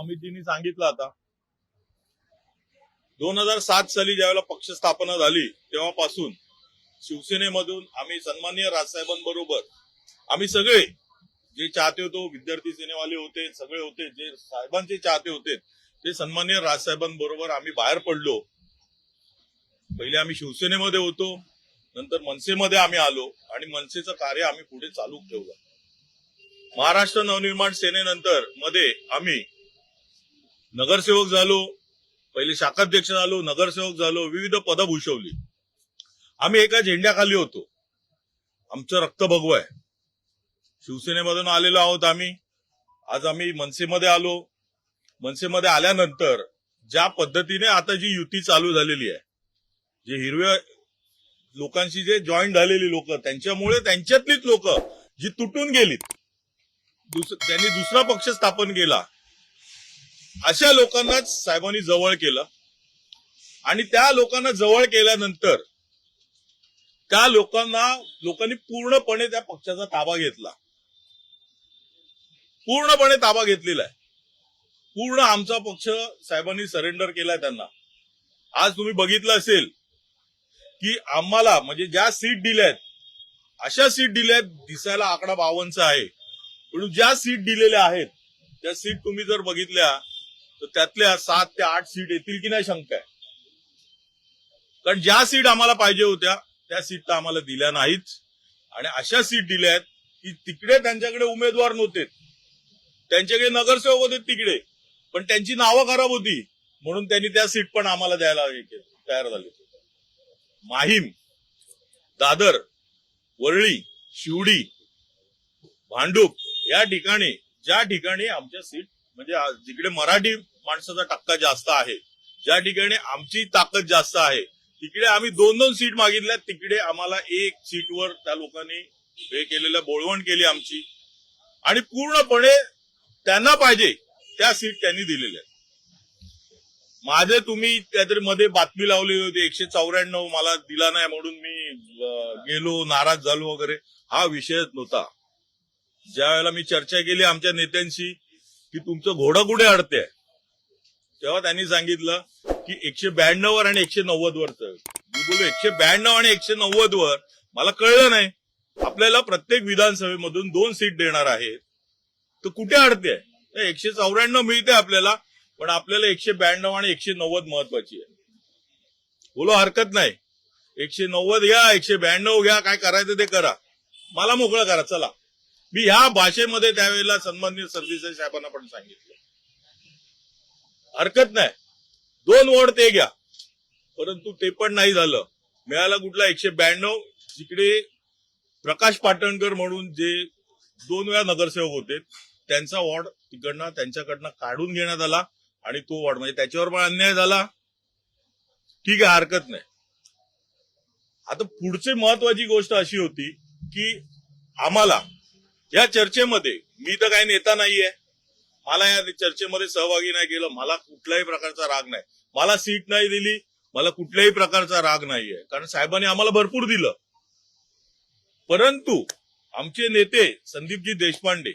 अमितजींनी सांगितलं आता 2007 साली ज्यावेळेला पक्ष स्थापना झाली तेव्हापासून शिवसेनेमधून आम्ही सन्माननीय राजसाहेबांबरोबर आम्ही सगळे जे चाहते होतो, विद्यार्थी सेनेवाले होते, सगळे होते, जे साहेबांचे चाहते होते ते सन्माननीय राजसाहेबांबरोबर आम्ही बाहेर पडलो. पहिले आम्ही शिवसेनेमध्ये होतो, नंतर मनसेमध्ये आम्ही आलो आणि मनसेचं कार्य आम्ही पुढे चालू ठेवलं. महाराष्ट्र नवनिर्माण सेनेनंतर मध्ये आम्ही नगरसेवक झालो, पहिले शाखाध्यक्ष झालो, नगरसेवक झालो, विविध पदं भूषवली. आम्ही एका झेंड्याखाली होतो. आमचं रक्त भगवं आहे. शिवसेनेमधून आलेलो आहोत आम्ही. आज आम्ही मनसेमध्ये आलो. मनसेमध्ये आल्यानंतर ज्या पद्धतीने आता जी युती चालू झालेली आहे, जे हिरव्या लोकांशी जे जॉईन झालेली लोक, त्यांच्यामुळे त्यांच्यातलीच लोक जी तुटून गेलीत, त्यांनी दुसरा पक्ष स्थापन केला, अशा लोकांनाच साहेबांनी जवळ केलं. आणि त्या लोकांना जवळ केल्यानंतर त्या लोकांनी पूर्णपणे त्या पक्षाचा ताबा घेतला. पूर्णपणे ताबा घेतलेला आहे. पूर्ण आमचा पक्ष साहेबांनी सरेंडर केलाय त्यांना. आज तुम्ही बघितलं असेल की आम्हाला म्हणजे ज्या सीट दिल्यात अशा सीट दिल्यात, दिसायला आकडा 52 आहे, पण ज्या सीट दिलेल्या आहेत त्या सीट तुम्ही जर बघितल्या तर त्यातल्या 7 ते 8 सीट येतील की नाही शंका आहे. कारण ज्या सीट आम्हाला पाहिजे होत्या त्या सीट तर आम्हाला दिल्या नाहीत. आणि अशा सीट दिल्यात की तिकडे त्यांच्याकडे उमेदवार नव्हते, त्यांच्याकडे नगरसेवक होते तिकडे, पण त्यांची नावं खराब होती म्हणून त्यांनी त्या सीट पण आम्हाला द्यायला तयार झाले. माहीम, दादर, वरळी, शिवडी, भांडूप या ठिकाणी ज्या ठिकाणी आमच्या सीट म्हणजे जिकडे मराठी माणसाचा टक्का जास्त आहे, ज्या ठिकाणी आमची ताकद जास्त आहे, तिकडे आम्ही 2-2 सीट मागितल्या. तिकडे आम्हाला 1 सीटवर त्या लोकांनी हे केलेलं बोळवण केली आमची. आणि पूर्णपणे त्यांना पाहिजे त्या सीट त्यांनी दिलेल्या. माझे तुम्ही त्यातरी मध्ये बातमी लावली होती 194 मला दिला नाही म्हणून मी गेलो, नाराज झालो वगैरे. हा विषयच नव्हता. ज्या वेळेला मी चर्चा केली आमच्या नेत्यांशी की तुमचं घोडं कुठे अडते, तेव्हा त्यांनी सांगितलं की 192 वर आणि 190 वर. मी बोललो 192 आणि 190 वर मला कळलं नाही. आपल्याला प्रत्येक विधानसभेमधून 2 सीट देणार आहेत तर कुठे अडते? 194 मिळते आपल्याला, पण आपल्याला 192 आणि 190 महत्वाची आहे. बोलो हरकत नाही, 190 घ्या, 192 घ्या, काय करायचं ते करा, मला मोकळं करा, चला. मी ह्या भाषेमध्ये त्यावेळेला सन्माननीय सरदेसाई साहेबांना पण सांगितलं हरकत नाही, 2 वोट ते घ्या. परंतु ते पण नाही झालं. मिळाला कुठला 192, जिकडे प्रकाश पाटणकर म्हणून जे 2 वेळा नगरसेवक होते त्यांचा वॉर्ड तिकडनं त्यांच्याकडनं काढून घेण्यात आला आणि तो वॉर्ड म्हणजे त्याच्यावर पण अन्याय झाला. ठीक आहे, हरकत नाही. आता पुढची महत्वाची गोष्ट अशी होती की आम्हाला या चर्चेमध्ये, मी तर काही नेता नाहीये, मला या चर्चेमध्ये सहभागी नाही केलं, मला कुठल्याही प्रकारचा राग नाही. मला सीट नाही दिली, मला कुठल्याही प्रकारचा राग नाहीये, कारण साहेबांनी आम्हाला भरपूर दिलं. परंतु आमचे नेते संदीपजी देशपांडे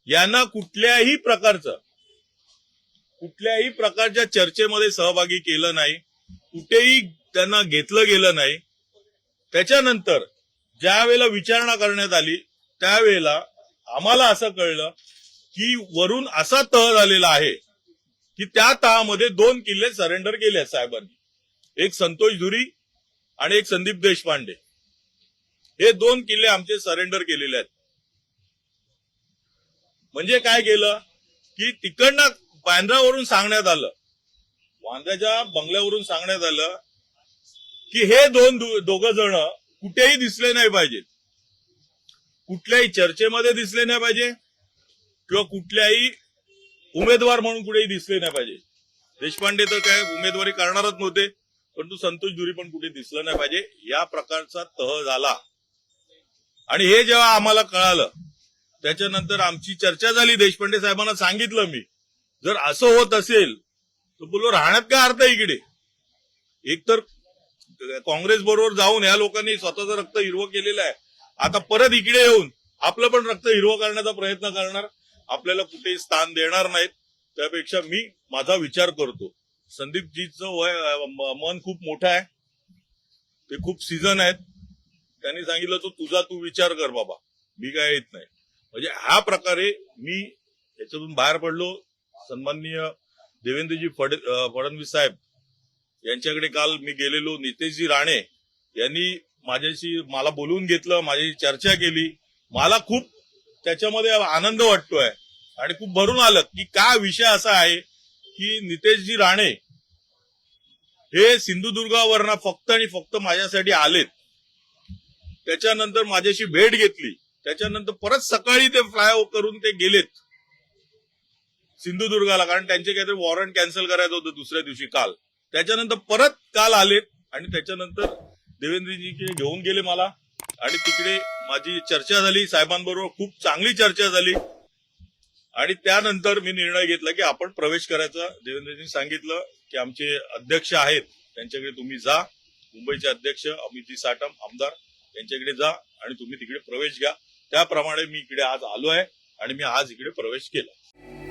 यांना कुठल्याही प्रकारच्या चर्चेमध्ये सहभागी केलं नाही, कुठेही त्यांना घेतलं गेलं नाही. त्याच्यानंतर ज्या वेळेला विचारणा करण्यात आली त्यावेळेला आम्हाला असं कळलं की वरून असा तह झालेला आहे की त्या तहामध्ये 2 किल्ले सरेंडर केले आहेत साहेबांनी. एक संतोष धुरी आणि एक संदीप देशपांडे. हे 2 किल्ले आमचे सरेंडर केलेले आहेत. म्हणजे काय केलं की तिकडनं बांद्रावरून सांगण्यात आलं, वांद्र्याच्या बंगल्यावरून सांगण्यात आलं की हे दोघं जण कुठेही दिसले नाही पाहिजेत, कुठल्याही चर्चेमध्ये दिसले नाही पाहिजे किंवा कुठल्याही उमेदवार म्हणून कुठेही दिसले नाही पाहिजे. देशपांडे तर काय उमेदवारी करणारच नव्हते, परंतु संतोष धुरी पण कुठे दिसलं नाही पाहिजे, या प्रकारचा तह झाला. आणि हे जेव्हा आम्हाला कळालं त्याच्यानंतर आमची चर्चा झाली. देशपांडे साहेबांना सांगितलं मी, जर असं होत असेल तर बोललो राहण्यात काय अर्थ आहे इकडे. एकतर काँग्रेस बरोबर जाऊन या लोकांनी स्वतःचं रक्त हिरवं केलेलं आहे, आता परत इकडे येऊन आपलं पण रक्त हिरवं करण्याचा प्रयत्न करणार, आपल्याला कुठेही स्थान देणार नाहीत. त्यापेक्षा मी माझा विचार करतो. संदीपजीचं मन खूप मोठं आहे, ते खूप सीझन आहेत. त्यांनी सांगितलं तू विचार कर बाबा, मी काय येत नाही. म्हणजे ह्या प्रकारे मी याच्यातून बाहेर पडलो. सन्माननीय देवेंद्रजी फडणवीस साहेब यांच्याकडे काल मी गेलेलो. नितेशजी राणे यांनी मला बोलवून घेतलं, माझी चर्चा केली. मला खूप त्याच्यामध्ये आनंद वाटतोय आणि खूप भरून आलं की काय विषय असा आहे की नितेशजी राणे हे सिंधुदुर्गावरनं फक्त आणि फक्त माझ्यासाठी आलेत. त्याच्यानंतर माझ्याशी भेट घेतली. त्याच्यानंतर परत सकाळी ते फ्लाय करून ते गेलेत सिंधुदुर्गाला, कारण त्यांचे काहीतरी वॉरंट कॅन्सल करायचं होतं दुसऱ्या दिवशी काल. त्याच्यानंतर परत काल आलेत आणि त्याच्यानंतर देवेंद्रजी घेऊन गेले मला आणि तिकडे माझी चर्चा झाली साहेबांबरोबर. खूप चांगली चर्चा झाली आणि त्यानंतर मी निर्णय घेतला की आपण प्रवेश करायचा. देवेंद्रजींनी सांगितलं की आमचे अध्यक्ष आहेत त्यांच्याकडे तुम्ही जा, मुंबईचे अध्यक्ष अमितजी साटम आमदार यांच्याकडे जा आणि तुम्ही तिकडे प्रवेश घ्या. त्याप्रमाणे मी इकडे आज आलो आहे आणि मी आज इकडे प्रवेश केला.